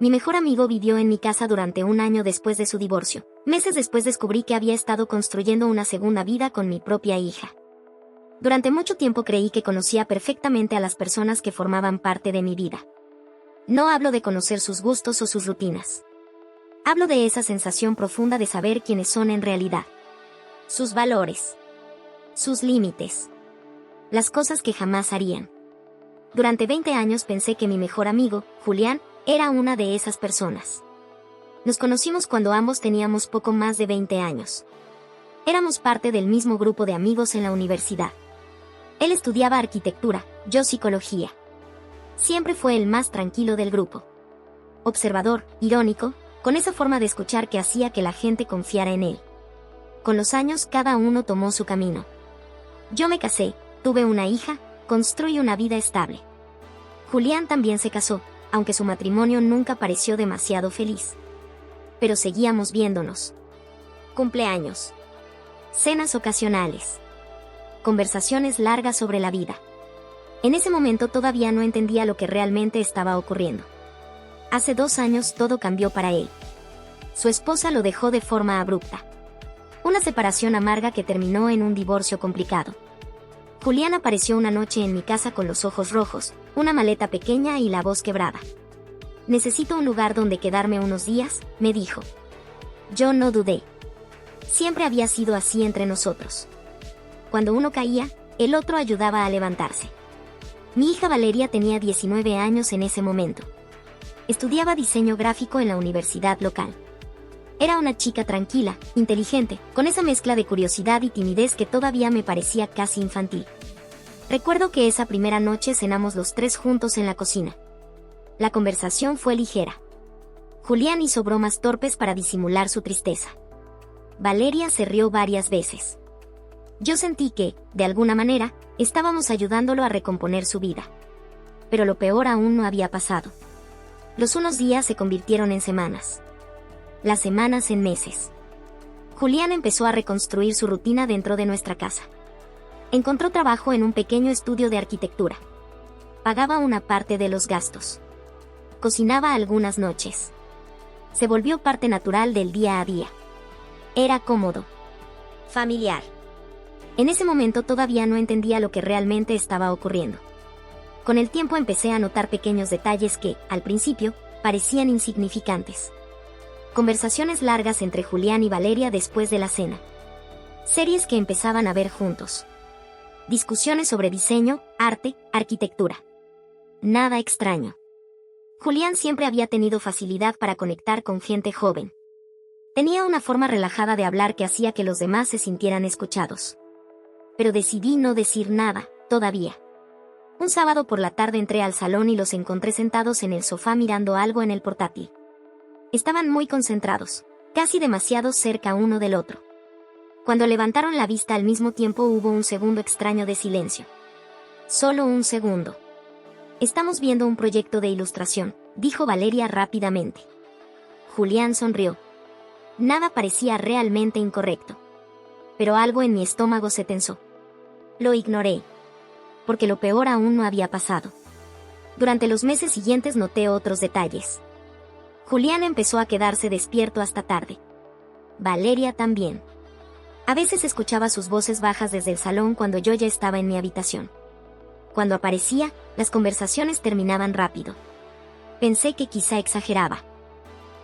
Mi mejor amigo vivió en mi casa durante un año después de su divorcio. Meses después descubrí que había estado construyendo una segunda vida con mi propia hija. Durante mucho tiempo creí que conocía perfectamente a las personas que formaban parte de mi vida. No hablo de conocer sus gustos o sus rutinas. Hablo de esa sensación profunda de saber quiénes son en realidad. Sus valores. Sus límites. Las cosas que jamás harían. Durante 20 años pensé que mi mejor amigo, Julián, era una de esas personas. Nos conocimos cuando ambos teníamos poco más de 20 años. Éramos parte del mismo grupo de amigos en la universidad. Él estudiaba arquitectura, yo psicología. Siempre fue el más tranquilo del grupo. Observador, irónico, con esa forma de escuchar que hacía que la gente confiara en él. Con los años cada uno tomó su camino. Yo me casé, tuve una hija, construí una vida estable. Julián también se casó, aunque su matrimonio nunca pareció demasiado feliz. Pero seguíamos viéndonos. Cumpleaños. Cenas ocasionales. Conversaciones largas sobre la vida. En ese momento todavía no entendía lo que realmente estaba ocurriendo. Hace 2 años todo cambió para él. Su esposa lo dejó de forma abrupta. Una separación amarga que terminó en un divorcio complicado. Julián apareció una noche en mi casa con los ojos rojos, una maleta pequeña y la voz quebrada. «Necesito un lugar donde quedarme unos días», me dijo. Yo no dudé. Siempre había sido así entre nosotros. Cuando uno caía, el otro ayudaba a levantarse. Mi hija Valeria tenía 19 años en ese momento. Estudiaba diseño gráfico en la universidad local. Era una chica tranquila, inteligente, con esa mezcla de curiosidad y timidez que todavía me parecía casi infantil. Recuerdo que esa primera noche cenamos los 3 juntos en la cocina. La conversación fue ligera. Julián hizo bromas torpes para disimular su tristeza. Valeria se rió varias veces. Yo sentí que, de alguna manera, estábamos ayudándolo a recomponer su vida. Pero lo peor aún no había pasado. Los unos días se convirtieron en semanas. Las semanas en meses. Julián empezó a reconstruir su rutina dentro de nuestra casa. Encontró trabajo en un pequeño estudio de arquitectura. Pagaba una parte de los gastos. Cocinaba algunas noches. Se volvió parte natural del día a día. Era cómodo. Familiar. En ese momento todavía no entendía lo que realmente estaba ocurriendo. Con el tiempo empecé a notar pequeños detalles que, al principio, parecían insignificantes. Conversaciones largas entre Julián y Valeria después de la cena. Series que empezaban a ver juntos. Discusiones sobre diseño, arte, arquitectura. Nada extraño. Julián siempre había tenido facilidad para conectar con gente joven. Tenía una forma relajada de hablar que hacía que los demás se sintieran escuchados. Pero decidí no decir nada, todavía. Un sábado por la tarde entré al salón y los encontré sentados en el sofá mirando algo en el portátil. Estaban muy concentrados, casi demasiado cerca uno del otro. Cuando levantaron la vista al mismo tiempo hubo un segundo extraño de silencio. Solo un segundo. «Estamos viendo un proyecto de ilustración», dijo Valeria rápidamente. Julián sonrió. Nada parecía realmente incorrecto. Pero algo en mi estómago se tensó. Lo ignoré. Porque lo peor aún no había pasado. Durante los meses siguientes noté otros detalles. Julián empezó a quedarse despierto hasta tarde. Valeria también. A veces escuchaba sus voces bajas desde el salón cuando yo ya estaba en mi habitación. Cuando aparecía, las conversaciones terminaban rápido. Pensé que quizá exageraba.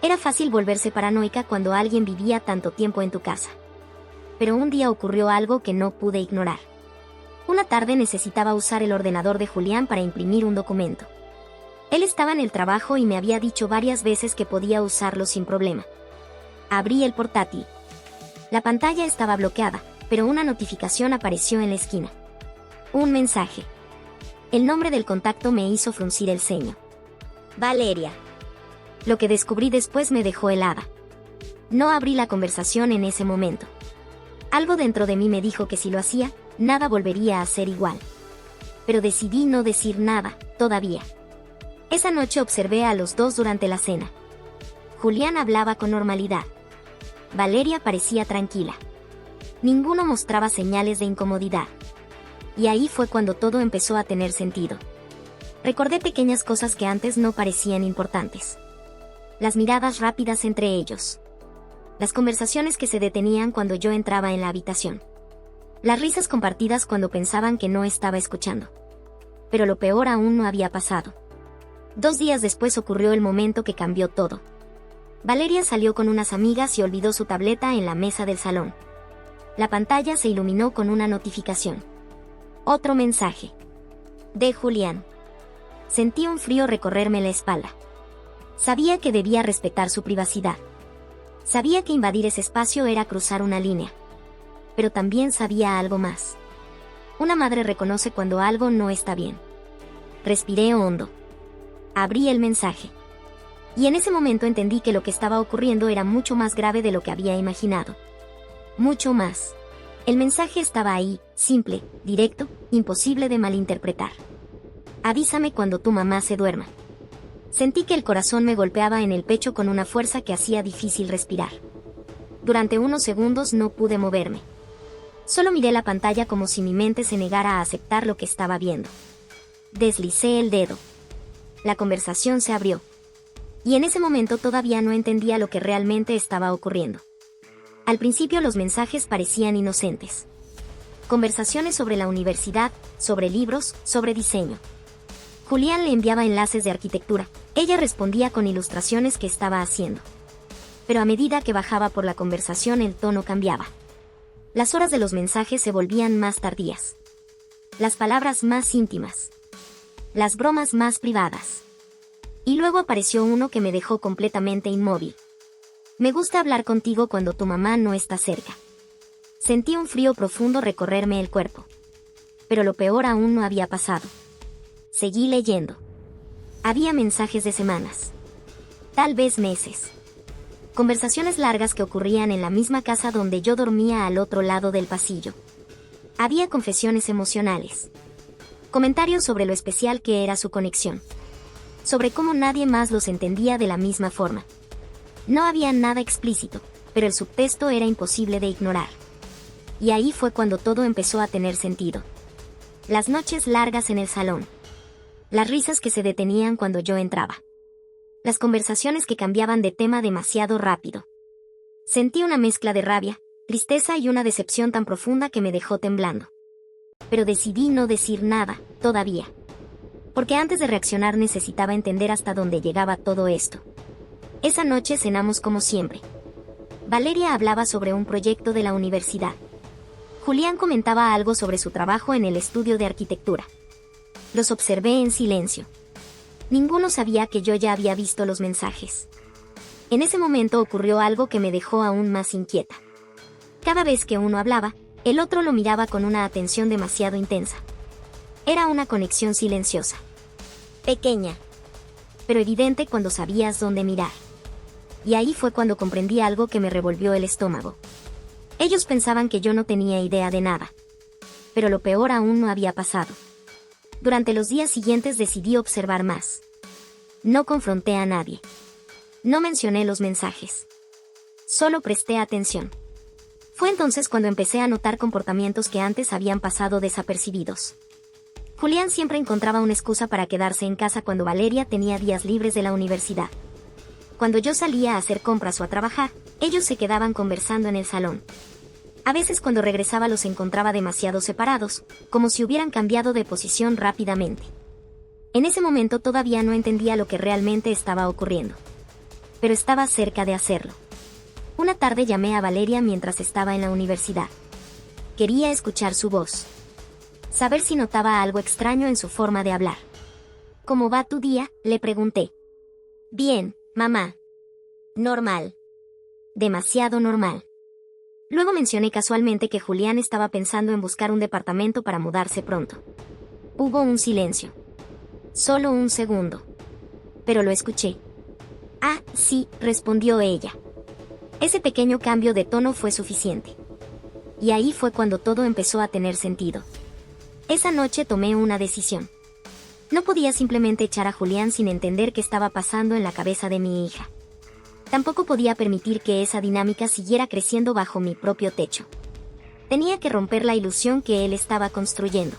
Era fácil volverse paranoica cuando alguien vivía tanto tiempo en tu casa. Pero un día ocurrió algo que no pude ignorar. Una tarde necesitaba usar el ordenador de Julián para imprimir un documento. Él estaba en el trabajo y me había dicho varias veces que podía usarlo sin problema. Abrí el portátil. La pantalla estaba bloqueada, pero una notificación apareció en la esquina. Un mensaje. El nombre del contacto me hizo fruncir el ceño. Valeria. Lo que descubrí después me dejó helada. No abrí la conversación en ese momento. Algo dentro de mí me dijo que si lo hacía, nada volvería a ser igual. Pero decidí no decir nada, todavía. Esa noche observé a los dos durante la cena. Julián hablaba con normalidad. Valeria parecía tranquila. Ninguno mostraba señales de incomodidad. Y ahí fue cuando todo empezó a tener sentido. Recordé pequeñas cosas que antes no parecían importantes. Las miradas rápidas entre ellos. Las conversaciones que se detenían cuando yo entraba en la habitación. Las risas compartidas cuando pensaban que no estaba escuchando. Pero lo peor aún no había pasado. 2 días después ocurrió el momento que cambió todo. Valeria salió con unas amigas y olvidó su tableta en la mesa del salón. La pantalla se iluminó con una notificación. Otro mensaje. De Julián. Sentí un frío recorrerme la espalda. Sabía que debía respetar su privacidad. Sabía que invadir ese espacio era cruzar una línea. Pero también sabía algo más. Una madre reconoce cuando algo no está bien. Respiré hondo. Abrí el mensaje. Y en ese momento entendí que lo que estaba ocurriendo era mucho más grave de lo que había imaginado. Mucho más. El mensaje estaba ahí, simple, directo, imposible de malinterpretar. Avísame cuando tu mamá se duerma. Sentí que el corazón me golpeaba en el pecho con una fuerza que hacía difícil respirar. Durante unos segundos no pude moverme. Solo miré la pantalla como si mi mente se negara a aceptar lo que estaba viendo. Deslicé el dedo. La conversación se abrió. Y en ese momento todavía no entendía lo que realmente estaba ocurriendo. Al principio los mensajes parecían inocentes. Conversaciones sobre la universidad, sobre libros, sobre diseño. Julián le enviaba enlaces de arquitectura. Ella respondía con ilustraciones que estaba haciendo. Pero a medida que bajaba por la conversación el tono cambiaba. Las horas de los mensajes se volvían más tardías. Las palabras más íntimas. Las bromas más privadas. Y luego apareció uno que me dejó completamente inmóvil. Me gusta hablar contigo cuando tu mamá no está cerca. Sentí un frío profundo recorrerme el cuerpo. Pero lo peor aún no había pasado. Seguí leyendo. Había mensajes de semanas. Tal vez meses. Conversaciones largas que ocurrían en la misma casa donde yo dormía al otro lado del pasillo. Había confesiones emocionales. Comentarios sobre lo especial que era su conexión. Sobre cómo nadie más los entendía de la misma forma. No había nada explícito, pero el subtexto era imposible de ignorar. Y ahí fue cuando todo empezó a tener sentido. Las noches largas en el salón. Las risas que se detenían cuando yo entraba. Las conversaciones que cambiaban de tema demasiado rápido. Sentí una mezcla de rabia, tristeza y una decepción tan profunda que me dejó temblando. Pero decidí no decir nada, todavía. Porque antes de reaccionar necesitaba entender hasta dónde llegaba todo esto. Esa noche cenamos como siempre. Valeria hablaba sobre un proyecto de la universidad. Julián comentaba algo sobre su trabajo en el estudio de arquitectura. Los observé en silencio. Ninguno sabía que yo ya había visto los mensajes. En ese momento ocurrió algo que me dejó aún más inquieta. Cada vez que uno hablaba, el otro lo miraba con una atención demasiado intensa. Era una conexión silenciosa. Pequeña. Pero evidente cuando sabías dónde mirar. Y ahí fue cuando comprendí algo que me revolvió el estómago. Ellos pensaban que yo no tenía idea de nada. Pero lo peor aún no había pasado. Durante los días siguientes decidí observar más. No confronté a nadie. No mencioné los mensajes. Solo presté atención. Fue entonces cuando empecé a notar comportamientos que antes habían pasado desapercibidos. Julián siempre encontraba una excusa para quedarse en casa cuando Valeria tenía días libres de la universidad. Cuando yo salía a hacer compras o a trabajar, ellos se quedaban conversando en el salón. A veces cuando regresaba los encontraba demasiado separados, como si hubieran cambiado de posición rápidamente. En ese momento todavía no entendía lo que realmente estaba ocurriendo. Pero estaba cerca de hacerlo. Una tarde llamé a Valeria mientras estaba en la universidad. Quería escuchar su voz. Saber si notaba algo extraño en su forma de hablar. ¿Cómo va tu día?, le pregunté. Bien, mamá. Normal. Demasiado normal. Luego mencioné casualmente que Julián estaba pensando en buscar un departamento para mudarse pronto. Hubo un silencio. Solo un segundo. Pero lo escuché. Ah, sí, respondió ella. Ese pequeño cambio de tono fue suficiente. Y ahí fue cuando todo empezó a tener sentido. Esa noche tomé una decisión. No podía simplemente echar a Julián sin entender qué estaba pasando en la cabeza de mi hija. Tampoco podía permitir que esa dinámica siguiera creciendo bajo mi propio techo. Tenía que romper la ilusión que él estaba construyendo.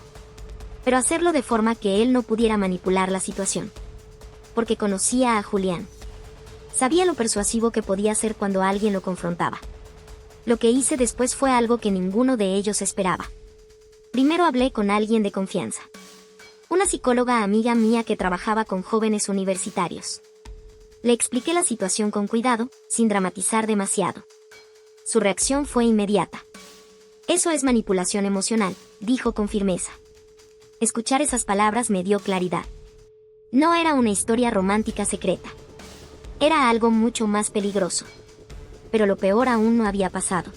Pero hacerlo de forma que él no pudiera manipular la situación. Porque conocía a Julián. Sabía lo persuasivo que podía ser cuando alguien lo confrontaba. Lo que hice después fue algo que ninguno de ellos esperaba. Primero hablé con alguien de confianza. Una psicóloga amiga mía que trabajaba con jóvenes universitarios. Le expliqué la situación con cuidado, sin dramatizar demasiado. Su reacción fue inmediata. Eso es manipulación emocional, dijo con firmeza. Escuchar esas palabras me dio claridad. No era una historia romántica secreta. Era algo mucho más peligroso. Pero lo peor aún no había pasado.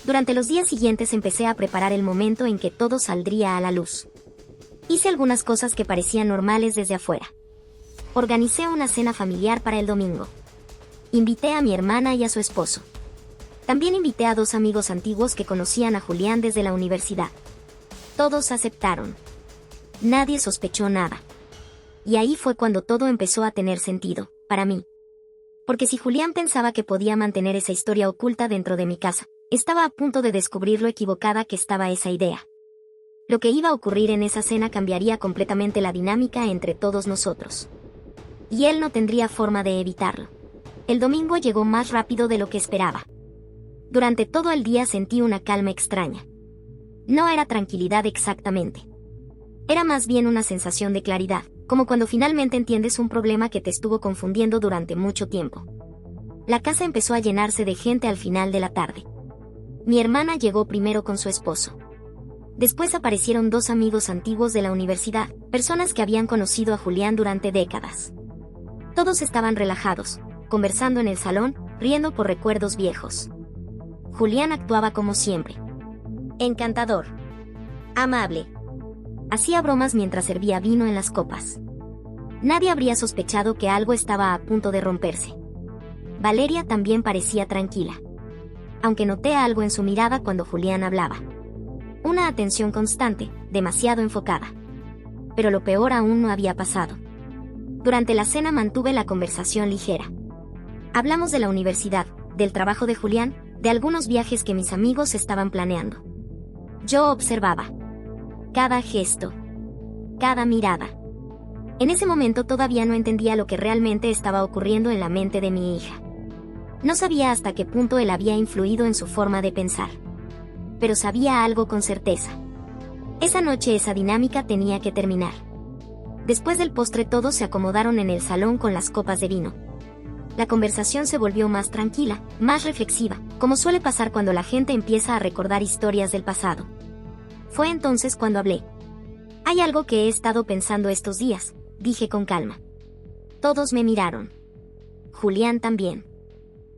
Durante los días siguientes empecé a preparar el momento en que todo saldría a la luz. Hice algunas cosas que parecían normales desde afuera. Organicé una cena familiar para el domingo. Invité a mi hermana y a su esposo. También invité a 2 amigos antiguos que conocían a Julián desde la universidad. Todos aceptaron. Nadie sospechó nada. Y ahí fue cuando todo empezó a tener sentido, para mí. Porque si Julián pensaba que podía mantener esa historia oculta dentro de mi casa, estaba a punto de descubrir lo equivocada que estaba esa idea. Lo que iba a ocurrir en esa cena cambiaría completamente la dinámica entre todos nosotros. Y él no tendría forma de evitarlo. El domingo llegó más rápido de lo que esperaba. Durante todo el día sentí una calma extraña. No era tranquilidad exactamente. Era más bien una sensación de claridad, como cuando finalmente entiendes un problema que te estuvo confundiendo durante mucho tiempo. La casa empezó a llenarse de gente al final de la tarde. Mi hermana llegó primero con su esposo. Después aparecieron 2 amigos antiguos de la universidad, personas que habían conocido a Julián durante décadas. Todos estaban relajados, conversando en el salón, riendo por recuerdos viejos. Julián actuaba como siempre. Encantador. Amable. Hacía bromas mientras servía vino en las copas. Nadie habría sospechado que algo estaba a punto de romperse. Valeria también parecía tranquila. Aunque noté algo en su mirada cuando Julián hablaba. Una atención constante, demasiado enfocada. Pero lo peor aún no había pasado. Durante la cena mantuve la conversación ligera. Hablamos de la universidad, del trabajo de Julián, de algunos viajes que mis amigos estaban planeando. Yo observaba. Cada gesto. Cada mirada. En ese momento todavía no entendía lo que realmente estaba ocurriendo en la mente de mi hija. No sabía hasta qué punto él había influido en su forma de pensar. Pero sabía algo con certeza. Esa noche esa dinámica tenía que terminar. Después del postre todos se acomodaron en el salón con las copas de vino. La conversación se volvió más tranquila, más reflexiva, como suele pasar cuando la gente empieza a recordar historias del pasado. Fue entonces cuando hablé. Hay algo que he estado pensando estos días, dije con calma. Todos me miraron. Julián también.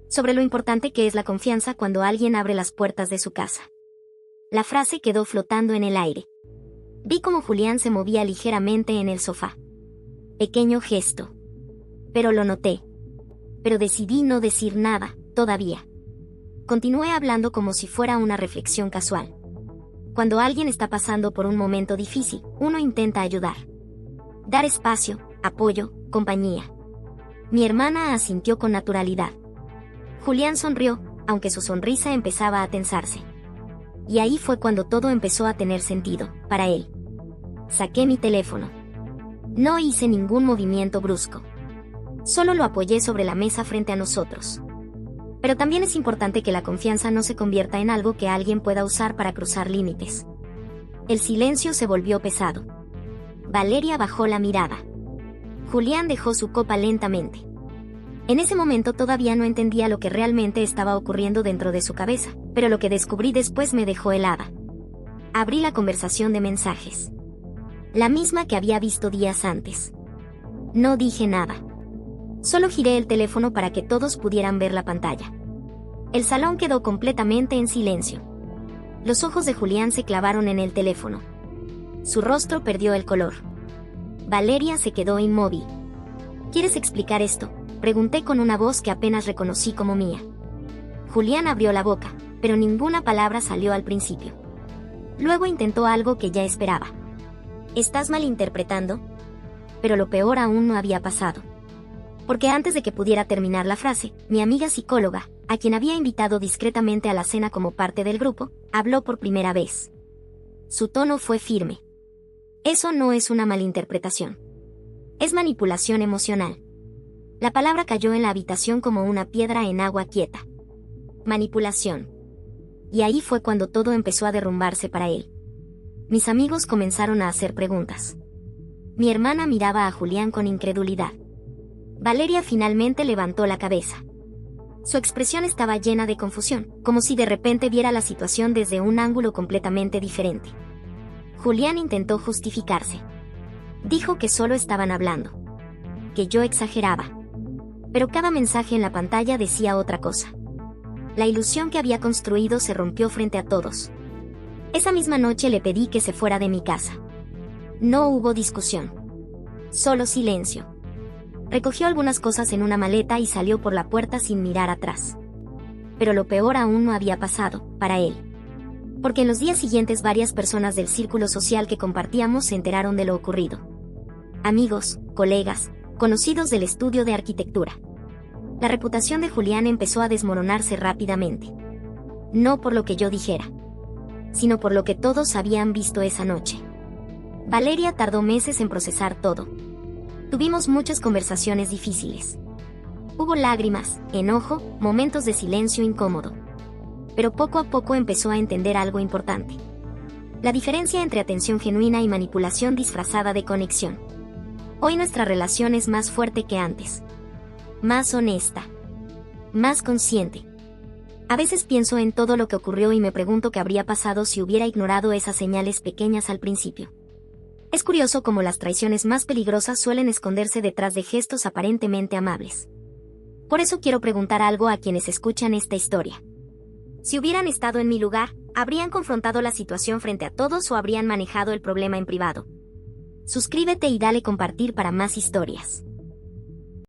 Sobre lo importante que es la confianza cuando alguien abre las puertas de su casa. La frase quedó flotando en el aire. Vi cómo Julián se movía ligeramente en el sofá. Pequeño gesto. Pero lo noté. Pero decidí no decir nada, todavía. Continué hablando como si fuera una reflexión casual. Cuando alguien está pasando por un momento difícil, uno intenta ayudar. Dar espacio, apoyo, compañía. Mi hermana asintió con naturalidad. Julián sonrió, aunque su sonrisa empezaba a tensarse. Y ahí fue cuando todo empezó a tener sentido, para él. Saqué mi teléfono. No hice ningún movimiento brusco. Solo lo apoyé sobre la mesa frente a nosotros. Pero también es importante que la confianza no se convierta en algo que alguien pueda usar para cruzar límites. El silencio se volvió pesado. Valeria bajó la mirada. Julián dejó su copa lentamente. En ese momento todavía no entendía lo que realmente estaba ocurriendo dentro de su cabeza, pero lo que descubrí después me dejó helada. Abrí la conversación de mensajes. La misma que había visto días antes. No dije nada. Solo giré el teléfono para que todos pudieran ver la pantalla. El salón quedó completamente en silencio. Los ojos de Julián se clavaron en el teléfono. Su rostro perdió el color. Valeria se quedó inmóvil. ¿Quieres explicar esto?, pregunté con una voz que apenas reconocí como mía. Julián abrió la boca, pero ninguna palabra salió al principio. Luego intentó algo que ya esperaba. ¿Estás malinterpretando? Pero lo peor aún no había pasado. Porque antes de que pudiera terminar la frase, mi amiga psicóloga, a quien había invitado discretamente a la cena como parte del grupo, habló por primera vez. Su tono fue firme. Eso no es una malinterpretación. Es manipulación emocional. La palabra cayó en la habitación como una piedra en agua quieta. Manipulación. Y ahí fue cuando todo empezó a derrumbarse para él. Mis amigos comenzaron a hacer preguntas. Mi hermana miraba a Julián con incredulidad. Valeria finalmente levantó la cabeza. Su expresión estaba llena de confusión, como si de repente viera la situación desde un ángulo completamente diferente. Julián intentó justificarse. Dijo que solo estaban hablando. Que yo exageraba. Pero cada mensaje en la pantalla decía otra cosa. La ilusión que había construido se rompió frente a todos. Esa misma noche le pedí que se fuera de mi casa. No hubo discusión. Solo silencio. Recogió algunas cosas en una maleta y salió por la puerta sin mirar atrás. Pero lo peor aún no había pasado, para él. Porque en los días siguientes varias personas del círculo social que compartíamos se enteraron de lo ocurrido. Amigos, colegas, conocidos del estudio de arquitectura. La reputación de Julián empezó a desmoronarse rápidamente. No por lo que yo dijera, sino por lo que todos habían visto esa noche. Valeria tardó meses en procesar todo. Tuvimos muchas conversaciones difíciles. Hubo lágrimas, enojo, momentos de silencio incómodo. Pero poco a poco empezó a entender algo importante. La diferencia entre atención genuina y manipulación disfrazada de conexión. Hoy nuestra relación es más fuerte que antes. Más honesta. Más consciente. A veces pienso en todo lo que ocurrió y me pregunto qué habría pasado si hubiera ignorado esas señales pequeñas al principio. Es curioso cómo las traiciones más peligrosas suelen esconderse detrás de gestos aparentemente amables. Por eso quiero preguntar algo a quienes escuchan esta historia. Si hubieran estado en mi lugar, ¿habrían confrontado la situación frente a todos o habrían manejado el problema en privado? Suscríbete y dale compartir para más historias.